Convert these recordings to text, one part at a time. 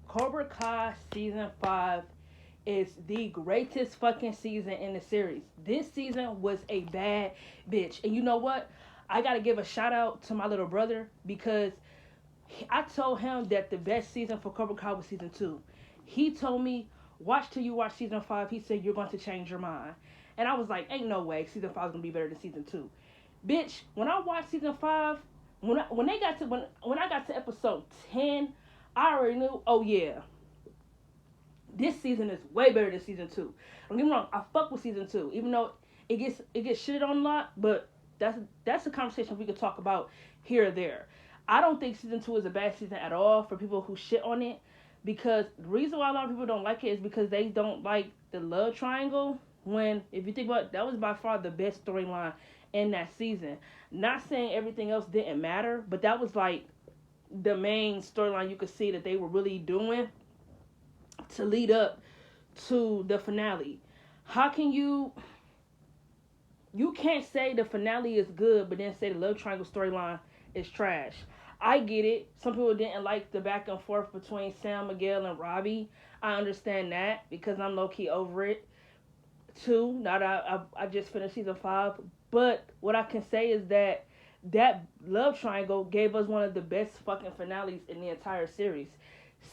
Cobra Kai season 5 is the greatest fucking season in the series. This season was a bad bitch. And you know what? I gotta give a shout out to my little brother because I told him that the best season for Cobra Kai was season 2. He told me, watch till you watch season 5. He said, you're going to change your mind. And I was like, ain't no way season 5 is going to be better than season 2. Bitch, when I watched season 5, when I got to episode 10, I already knew, oh yeah, this season is way better than season 2. Don't get me wrong, I fuck with season 2, even though it gets shitted on a lot, but that's a conversation we could talk about here or there. I don't think season 2 is a bad season at all for people who shit on it, because the reason why a lot of people don't like it is because they don't like the love triangle. When, if you think about it, that was by far the best storyline in that season. Not saying everything else didn't matter, but that was like the main storyline you could see that they were really doing to lead up to the finale. How can you can't say the finale is good but then say the love triangle storyline is trash. I get it. Some people didn't like the back and forth between Sam, Miguel, and Robbie. I understand that because I'm low key over it too. Now that I just finished season 5, but what I can say is that that love triangle gave us one of the best fucking finales in the entire series.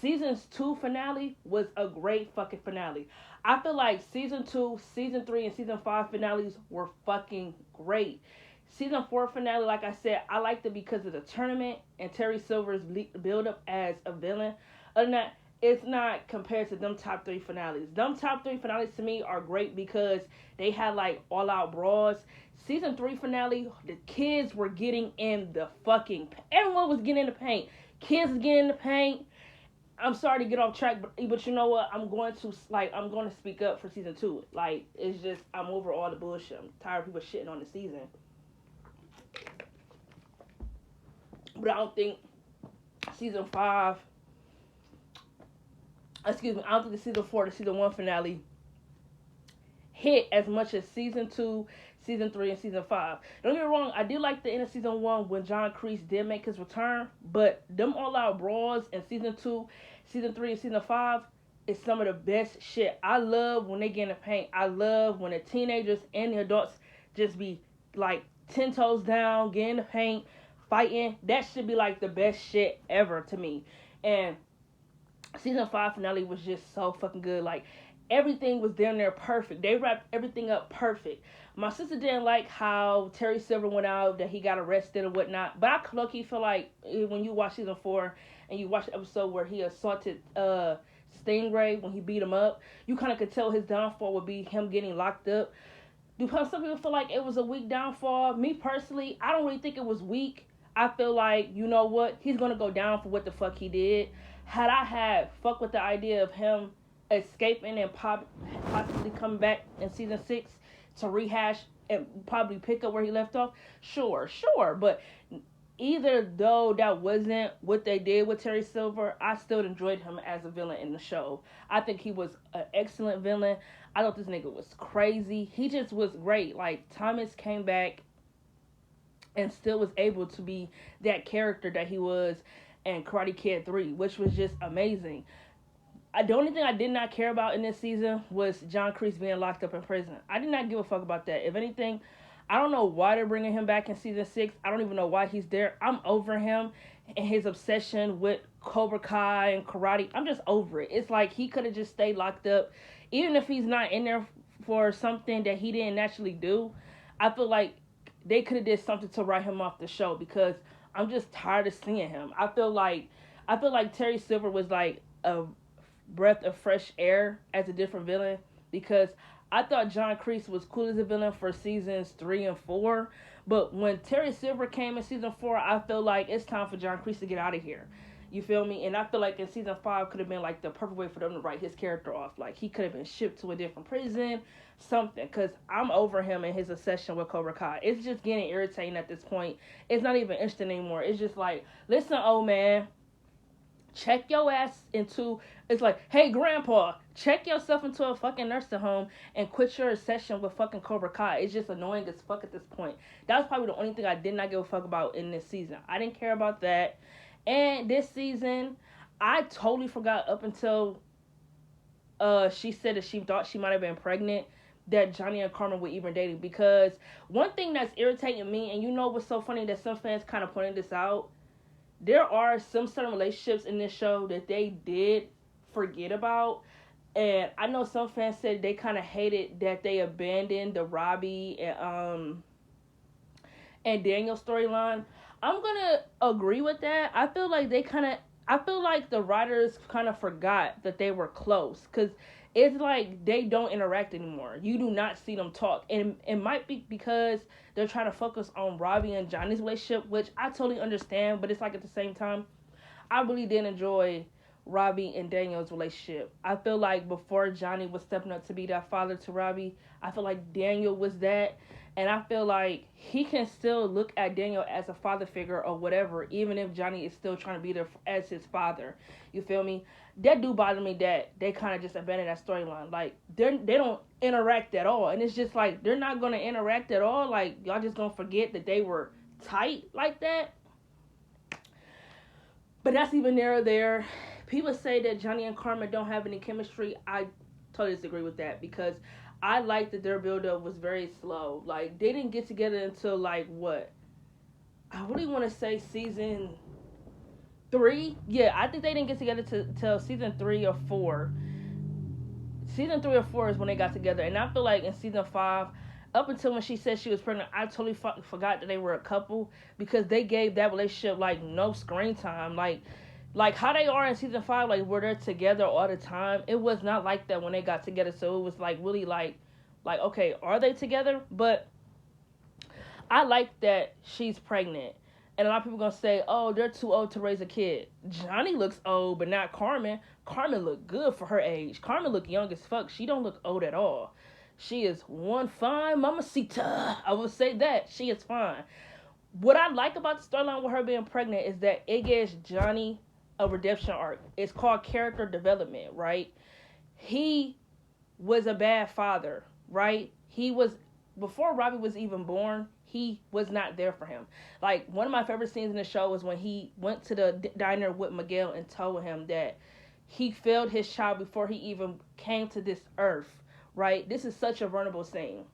Season's 2 finale was a great fucking finale. I feel like season 2, season 3, and season 5 finales were fucking great. Season 4 finale, like I said, I liked it because of the tournament and Terry Silver's build up as a villain. Other than that, it's not compared to them top 3 finales. Them top 3 finales to me are great because they had like all out brawls. Season 3 finale, the kids were getting in the fucking, everyone was getting in the paint. Kids was getting in the paint. I'm sorry to get off track, but you know what? I'm going to speak up for season 2. Like, it's just, I'm over all the bullshit. I'm tired of people shitting on the season. But I don't think season 5, excuse me, I don't think the season 4 to season 1 finale hit as much as season 2, season 3, and season 5. Don't get me wrong, I did like the end of season 1 when John Kreese did make his return, but them all out brawls in season 2, season 3, and season 5 is some of the best shit. I love when they get in the paint. I love when the teenagers and the adults just be like 10 toes down, get in the paint, fighting. That should be like the best shit ever to me. And season 5 finale was just so fucking good. Like, everything was down there perfect. They wrapped everything up perfect. My sister didn't like how Terry Silver went out, that he got arrested or whatnot. But I lucky feel like when you watch season 4 and you watch the episode where he assaulted Stingray when he beat him up, you kind of could tell his downfall would be him getting locked up. Because some people feel like it was a weak downfall. Me personally, I don't really think it was weak. I feel like, you know what, he's gonna go down for what the fuck he did. Had I had fuck with the idea of him escaping and possibly coming back in season 6 to rehash and probably pick up where he left off, sure. But either though that wasn't what they did with Terry Silver, I still enjoyed him as a villain in the show. I think he was an excellent villain. I thought this nigga was crazy. He just was great. Like, Thomas came back and still was able to be that character that he was in Karate Kid 3, which was just amazing. The only thing I did not care about in this season was John Kreese being locked up in prison. I did not give a fuck about that. If anything, I don't know why they're bringing him back in season 6. I don't even know why he's there. I'm over him and his obsession with Cobra Kai and karate. I'm just over it. It's like he could have just stayed locked up. Even if he's not in there for something that he didn't naturally do, I feel like they could have did something to write him off the show because I'm just tired of seeing him. I feel like Terry Silver was like a breath of fresh air as a different villain because I thought John Kreese was cool as a villain for seasons 3 and 4, but when Terry Silver came in season 4, I feel like it's time for John Kreese to get out of here. You feel me? And I feel like in season 5 could have been like the perfect way for them to write his character off. Like, he could have been shipped to a different prison, something. Because I'm over him and his obsession with Cobra Kai. It's just getting irritating at this point. It's not even interesting anymore. It's just like, listen, old man, check your ass into, it's like, hey, grandpa, check yourself into a fucking nursing home and quit your obsession with fucking Cobra Kai. It's just annoying as fuck at this point. That was probably the only thing I did not give a fuck about in this season. I didn't care about that. And this season, I totally forgot up until she said that she thought she might have been pregnant that Johnny and Carmen were even dating, because one thing that's irritating me, and you know what's so funny, that some fans kind of pointed this out, there are some certain relationships in this show that they did forget about. And I know some fans said they kind of hated that they abandoned the Robbie and Daniel storyline. I'm gonna agree with that. I feel like the writers kind of forgot that they were close, because it's like they don't interact anymore. You do not see them talk, and it might be because they're trying to focus on Robbie and Johnny's relationship, which I totally understand. But it's like at the same time, I really did enjoy Robbie and Daniel's relationship. I feel like before Johnny was stepping up to be that father to Robbie, I feel like Daniel was that. And I feel like he can still look at Daniel as a father figure or whatever, even if Johnny is still trying to be there as his father. You feel me? That do bother me that they kind of just abandoned that storyline. Like, they don't interact at all. And it's just like, they're not going to interact at all. Like, y'all just going to forget that they were tight like that. But that's even there. People say that Johnny and Carmen don't have any chemistry. I totally disagree with that, because I like that their build up was very slow. Like, they didn't get together until like what? I really want to say season 3. Yeah, I think they didn't get together till season 3 or 4. Season 3 or 4 is when they got together, and I feel like in season 5, up until when she said she was pregnant, I totally forgot that they were a couple, because they gave that relationship like no screen time. Like how they are in season 5, like where they're together all the time. It was not like that when they got together. So it was like really like okay, are they together? But I like that she's pregnant. And a lot of people gonna say, "Oh, they're too old to raise a kid." Johnny looks old, but not Carmen. Carmen look good for her age. Carmen look young as fuck. She don't look old at all. She is one fine mamacita. I will say that she is fine. What I like about the storyline with her being pregnant is that it gives Johnny a redemption arc. It's called character development, right? He was a bad father, right? He was, before Robbie was even born, he was not there for him. Like, one of my favorite scenes in the show was when he went to the diner with Miguel and told him that he failed his child before he even came to this earth, right? This is such a vulnerable scene.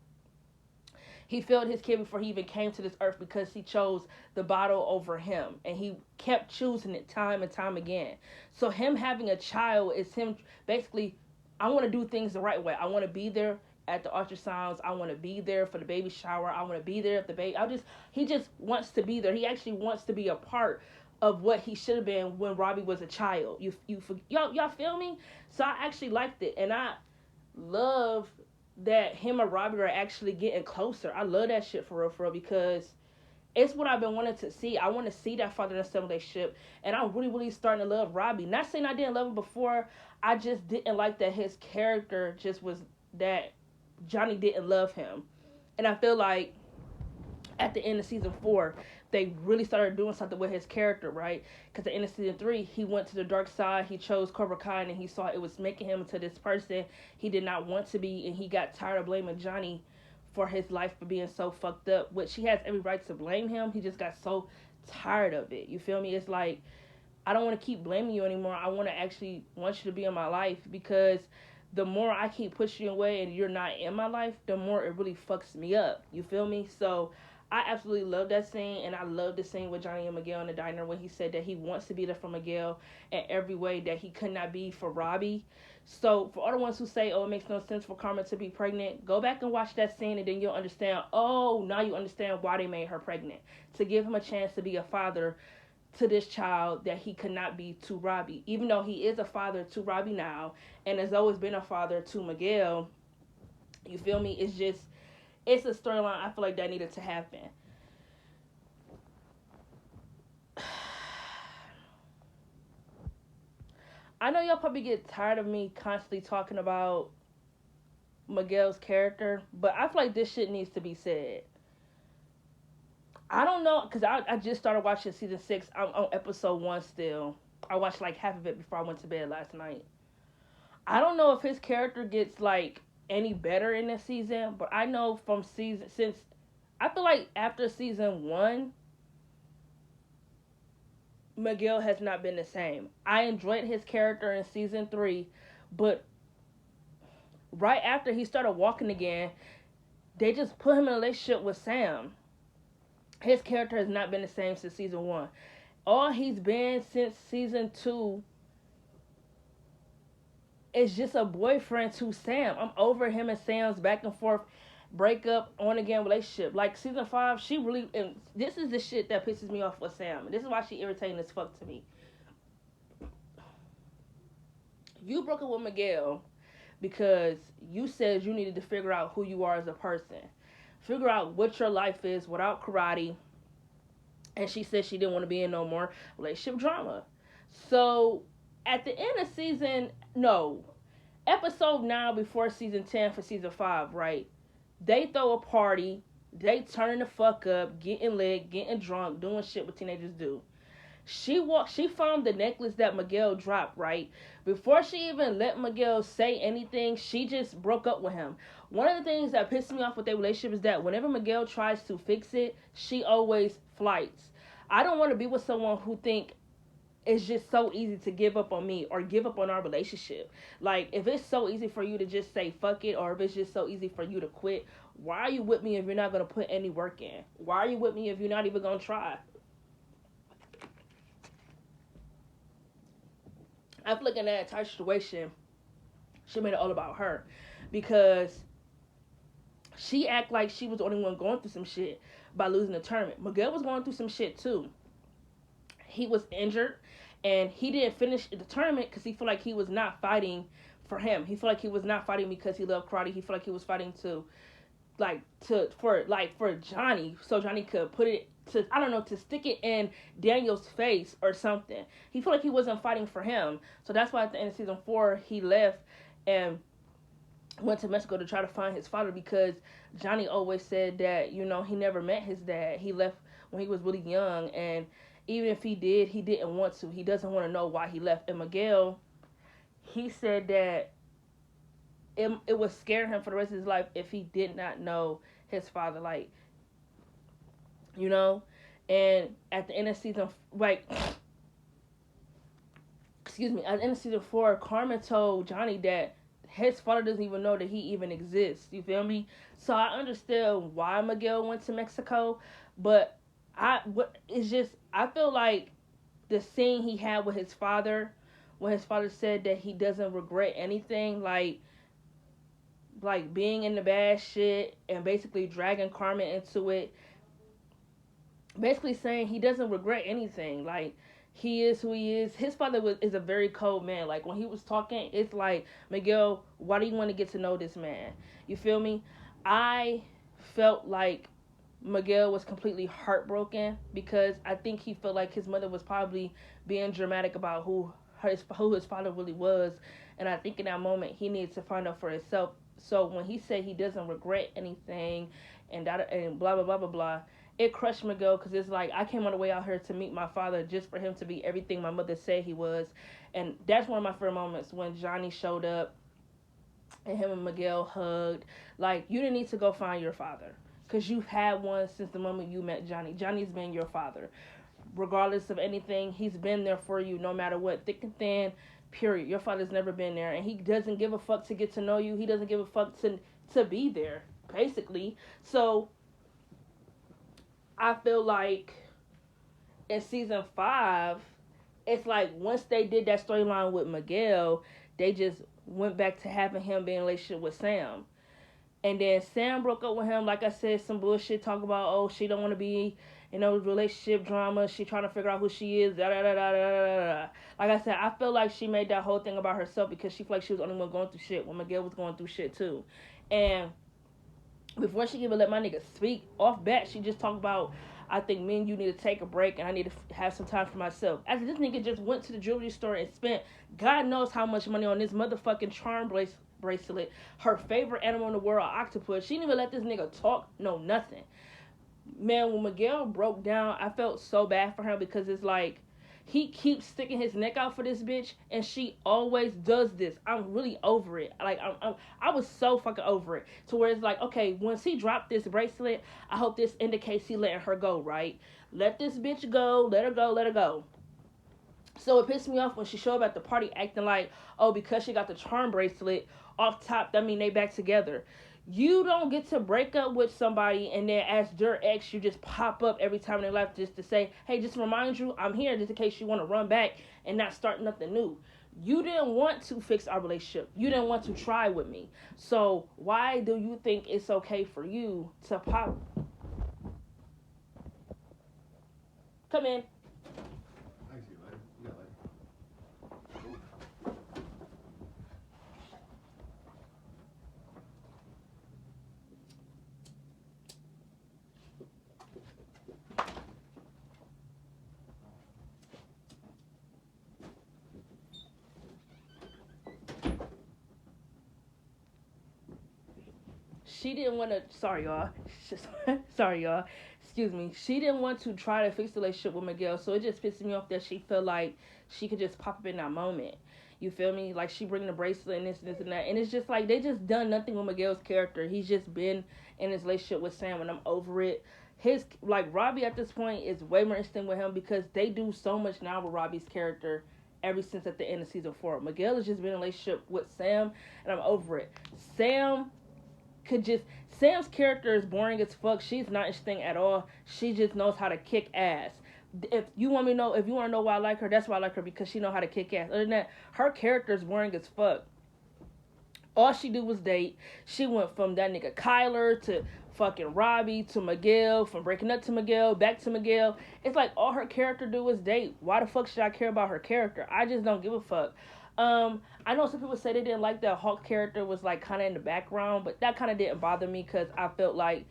He failed his kid before he even came to this earth because he chose the bottle over him, and he kept choosing it time and time again. So him having a child is him basically, I want to do things the right way. I want to be there at the ultrasounds. I want to be there for the baby shower. I want to be there at the baby. He just wants to be there. He actually wants to be a part of what he should have been when Robbie was a child. Y'all feel me? So I actually liked it, and I love that him and Robbie are actually getting closer. I love that shit for real, because it's what I've been wanting to see. I want to see that father and son relationship, and I'm really starting to love Robbie. Not saying I didn't love him before. I just didn't like that his character just was that Johnny didn't love him, and I feel like at the end of season 4, they really started doing something with his character, right? Because at the end of season 3, he went to the dark side. He chose Cobra Kai, and he saw it was making him into this person he did not want to be, and he got tired of blaming Johnny for his life for being so fucked up, which he has every right to blame him. He just got so tired of it. You feel me? It's like, I don't want to keep blaming you anymore. I want you to be in my life, because the more I keep pushing you away and you're not in my life, the more it really fucks me up. You feel me? So I absolutely love that scene, and I love the scene with Johnny and Miguel in the diner when he said that he wants to be there for Miguel in every way that he could not be for Robbie. So for all the ones who say, oh, it makes no sense for Carmen to be pregnant, go back and watch that scene, and then you'll understand, oh, now you understand why they made her pregnant. To give him a chance to be a father to this child that he could not be to Robbie. Even though he is a father to Robbie now, and has always been a father to Miguel, you feel me? It's a storyline I feel like that needed to happen. I know y'all probably get tired of me constantly talking about Miguel's character, but I feel like this shit needs to be said. I don't know, because I just started watching season 6. I'm on episode 1 still. I watched like half of it before I went to bed last night. I don't know if his character gets like any better in this season, but I know since I feel like after season 1, Miguel has not been the same. I enjoyed his character in season 3, but right after he started walking again, they just put him in a relationship with Sam. His character has not been the same since season 1. All he's been since season 2 is just a boyfriend to Sam. I'm over him and Sam's back and forth breakup, on again relationship. Like season 5, she really, and this is the shit that pisses me off with Sam. And this is why she irritating as fuck to me. You broke up with Miguel because you said you needed to figure out who you are as a person. Figure out what your life is without karate. And she said she didn't want to be in no more relationship drama. So at the end of episode 9 before season 10 for season 5, right? They throw a party. They turning the fuck up, getting lit, getting drunk, doing shit what teenagers do. She found the necklace that Miguel dropped, right? Before she even let Miguel say anything, she just broke up with him. One of the things that pisses me off with their relationship is that whenever Miguel tries to fix it, she always flights. I don't want to be with someone who think it's just so easy to give up on me or give up on our relationship. Like, if it's so easy for you to just say fuck it, or if it's just so easy for you to quit, why are you with me if you're not going to put any work in? Why are you with me if you're not even going to try? I feel like in that entire situation, she made it all about her. Because she act like she was the only one going through some shit by losing the tournament. Miguel was going through some shit too. He was injured, and he didn't finish the tournament because he felt like he was not fighting for him. He felt like he was not fighting because he loved karate. He felt like he was fighting for Johnny, so Johnny could put it to stick it in Daniel's face or something. He felt like he wasn't fighting for him. So that's why at the end of season 4, he left and went to Mexico to try to find his father, because Johnny always said that, he never met his dad. He left when he was really young, and even if he did, he didn't want to. He doesn't want to know why he left. And Miguel, he said that it would scare him for the rest of his life if he did not know his father, And at the end of season, at the end of season 4, Carmen told Johnny that his father doesn't even know that he even exists. You feel me? So I understand why Miguel went to Mexico, but I feel like the scene he had with his father, when his father said that he doesn't regret anything, like being in the bad shit and basically dragging Carmen into it, basically saying he doesn't regret anything. Like, he is who he is. His father is a very cold man. Like, when he was talking, it's like, Miguel, why do you want to get to know this man? You feel me? I felt like Miguel was completely heartbroken because I think he felt like his mother was probably being dramatic about who his father really was. And I think in that moment, he needed to find out for himself. So when he said he doesn't regret anything and blah, blah, blah, blah, blah, it crushed Miguel, because it's like, I came all the way out here to meet my father just for him to be everything my mother said he was. And that's one of my favorite moments, when Johnny showed up and him and Miguel hugged. Like, you didn't need to go find your father, because you've had one since the moment you met Johnny. Johnny's been your father. Regardless of anything, he's been there for you no matter what, thick and thin, period. Your father's never been there, and he doesn't give a fuck to get to know you. He doesn't give a fuck to be there, basically. So I feel like in season 5, it's like once they did that storyline with Miguel, they just went back to having him be in a relationship with Sam. And then Sam broke up with him, like I said, some bullshit, talk about, she don't want to be relationship drama. She trying to figure out who she is, da da da da da da. Like I said, I feel like she made that whole thing about herself because she felt like she was the only one going through shit when Miguel was going through shit too. And before she even let my nigga speak, off bat, she just talked about, I think me and you need to take a break and I need to have some time for myself. As this nigga just went to the jewelry store and spent God knows how much money on this motherfucking charm bracelet, her favorite animal in the world, octopus. She didn't even let this nigga talk, no nothing. Man, when Miguel broke down, I felt so bad for him, because it's like, he keeps sticking his neck out for this bitch, and she always does this. I'm really over it. Like, I was so fucking over it. To where it's like, okay, once he dropped this bracelet, I hope this indicates he letting her go, right? Let this bitch go. Let her go. Let her go. So it pissed me off when she showed up at the party acting like, oh, because she got the charm bracelet off top, that mean they back together. You don't get to break up with somebody and then as their ex, you just pop up every time in their life just to say, hey, just to remind you, I'm here just in case you want to run back and not start nothing new. You didn't want to fix our relationship. You didn't want to try with me. So why do you think it's okay for you to pop? Come in. She didn't want to. Sorry, y'all. Sorry, y'all. Excuse me. She didn't want to try to fix the relationship with Miguel, so it just pissed me off that she felt like she could just pop up in that moment. You feel me? Like she bringing the bracelet and this and that, and it's just like they just done nothing with Miguel's character. He's just been in his relationship with Sam, and I'm over it. His like Robbie at this point is way more interesting with him because they do so much now with Robbie's character. Ever since at the end of season 4, Miguel has just been in a relationship with Sam, and I'm over it. Sam's character is boring as fuck. She's not interesting at all. She just knows how to kick ass. If you want to know why I like her, that's why I like her, because she know how to kick ass. Other than that, her character is boring as fuck. All she do was date. She went from that nigga Kyler to fucking Robbie to Miguel, from breaking up to Miguel, back to Miguel. It's like all her character do is date. Why the fuck should I care about her character? I just don't give a fuck. I know some people say they didn't like that Hawk character was like kind of in the background, but that kind of didn't bother me because I felt like,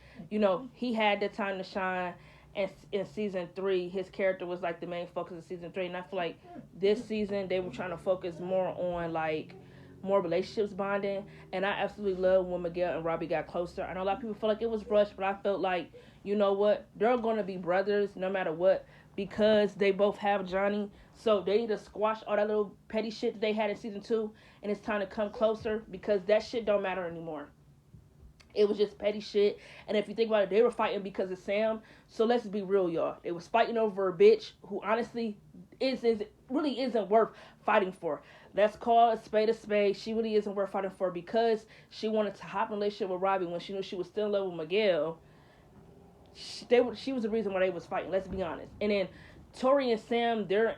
he had the time to shine. And in season 3, his character was like the main focus of season 3. And I feel like this season they were trying to focus more on like more relationships bonding. And I absolutely love when Miguel and Robbie got closer. I know a lot of people feel like it was rushed, but I felt like, you know what, they're going to be brothers no matter what because they both have Johnny. So they need to squash all that little petty shit that they had in season 2, and it's time to come closer because that shit don't matter anymore. It was just petty shit, and if you think about it, they were fighting because of Sam. So let's be real, y'all. They was fighting over a bitch who honestly really isn't worth fighting for. Let's call a spade a spade. She really isn't worth fighting for because she wanted to hop in a relationship with Robbie when she knew she was still in love with Miguel. She was the reason why they was fighting. Let's be honest. And then Tori and Sam, they're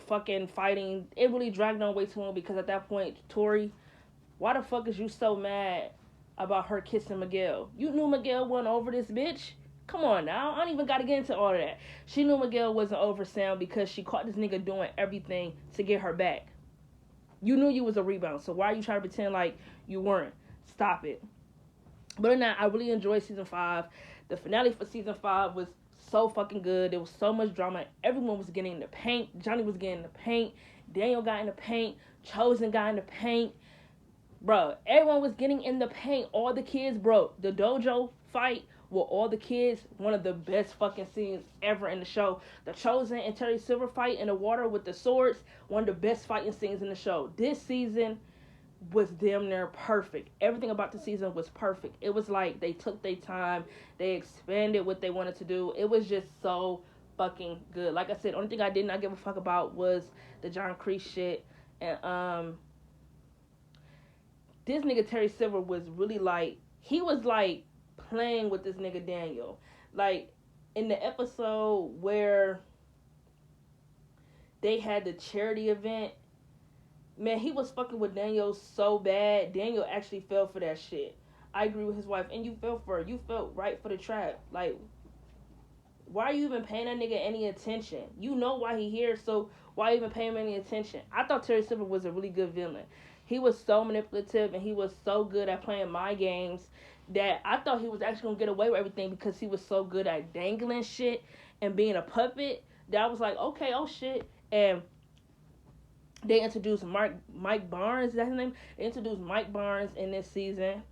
fucking fighting. It really dragged on way too long because at that point, Tori, why the fuck is you so mad about her kissing Miguel? You knew Miguel wasn't over this bitch. Come on now. I don't even got to get into all of that. She knew Miguel wasn't over Sam because she caught this nigga doing everything to get her back. You knew you was a rebound, so why are you trying to pretend like you weren't? Stop it. But other than that, I really enjoyed season 5. The finale for season 5 was so fucking good. There was so much drama. Everyone was getting in the paint. Johnny was getting in the paint. Daniel got in the paint. Chosen got in the paint. Bro, everyone was getting in the paint. All the kids, bro. The dojo fight with all the kids, one of the best fucking scenes ever in the show. The Chosen and Terry Silver fight in the water with the swords, one of the best fighting scenes in the show. This season was damn near perfect. Everything about the season was perfect. It was like they took their time. They expanded what they wanted to do. It was just so fucking good. Like I said, only thing I did not give a fuck about was the John Kreese shit. And this nigga Terry Silver was really like, he was like playing with this nigga Daniel. Like in the episode where they had the charity event, man, he was fucking with Daniel so bad. Daniel actually fell for that shit. I agree with his wife, and you fell for it. You felt right for the trap. Like, why are you even paying that nigga any attention? You know why he here, so why even pay him any attention? I thought Terry Silver was a really good villain. He was so manipulative, and he was so good at playing my games that I thought he was actually going to get away with everything because he was so good at dangling shit and being a puppet that I was like, okay, oh shit. And they introduced Mike Barnes, is that his name? They introduced Mike Barnes in this season.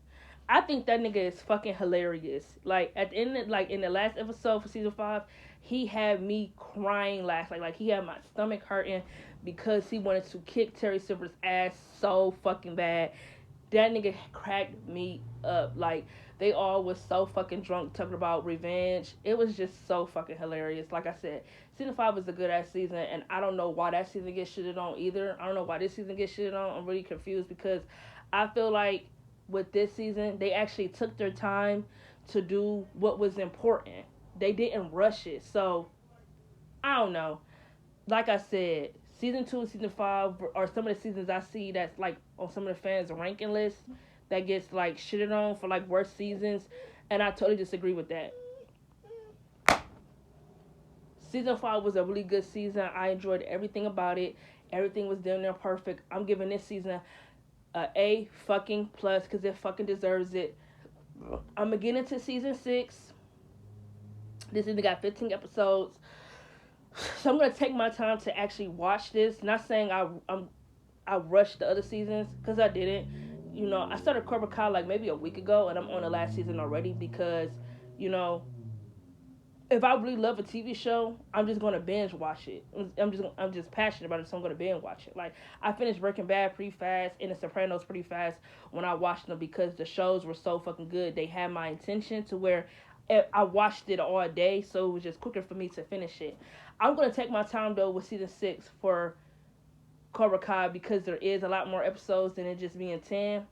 I think that nigga is fucking hilarious. Like at the end, like in the last episode for season 5, he had me crying last. Like he had my stomach hurting because he wanted to kick Terry Silver's ass so fucking bad. That nigga cracked me up. Like, they all was so fucking drunk talking about revenge. It was just so fucking hilarious. Like I said, season 5 was a good ass season, and I don't know why that season gets shitted on either. I don't know why this season gets shitted on. I'm really confused because I feel like with this season, they actually took their time to do what was important. They didn't rush it. So, I don't know. Like I said, season 2 and season 5 are some of the seasons I see that's like on some of the fans' ranking lists that gets like shitted on for like worst seasons, and I totally disagree with that. Season 5 was a really good season. I enjoyed everything about it. Everything was damn near perfect. I'm giving this season a fucking plus because it fucking deserves it. I'm gonna get into season 6. This season got 15 episodes. So I'm gonna take my time to actually watch this. Not saying I rushed the other seasons because I didn't. You know, I started Cobra Kai like maybe a week ago, and I'm on the last season already because, you know, if I really love a TV show, I'm just gonna binge watch it. I'm just passionate about it, so I'm gonna binge watch it. Like, I finished Breaking Bad pretty fast and The Sopranos pretty fast when I watched them because the shows were so fucking good. They had my attention to where I watched it all day, so it was just quicker for me to finish it. I'm gonna take my time though with season 6 for Cobra Kai because there is a lot more episodes than it just being 10.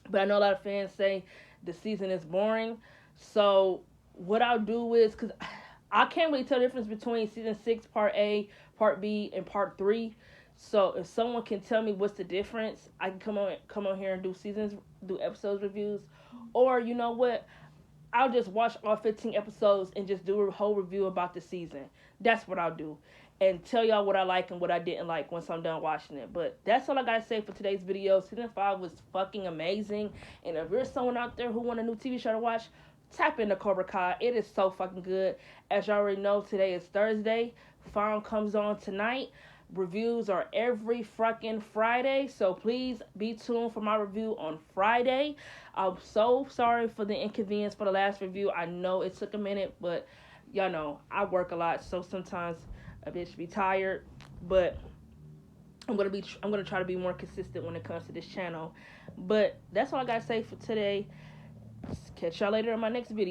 But I know a lot of fans say the season is boring. So what I'll do is, because I can't really tell the difference between season 6 part A, part B, and part 3. So if someone can tell me what's the difference, I can come on here and do episodes reviews. Or you know what? I'll just watch all 15 episodes and just do a whole review about the season. That's what I'll do. And tell y'all what I like and what I didn't like once I'm done watching it. But that's all I gotta say for today's video. Season 5 was fucking amazing. And if there's someone out there who want a new TV show to watch, tap into Cobra Kai. It is so fucking good. As y'all already know, today is Thursday. Final comes on tonight. Reviews are every fucking Friday, so please be tuned for my review on Friday. I'm so sorry for the inconvenience for the last review. I know it took a minute, but y'all know I work a lot, so sometimes a bitch be tired. But I'm gonna try to be more consistent when it comes to this channel. But that's all I gotta say for today. Catch y'all later in my next video.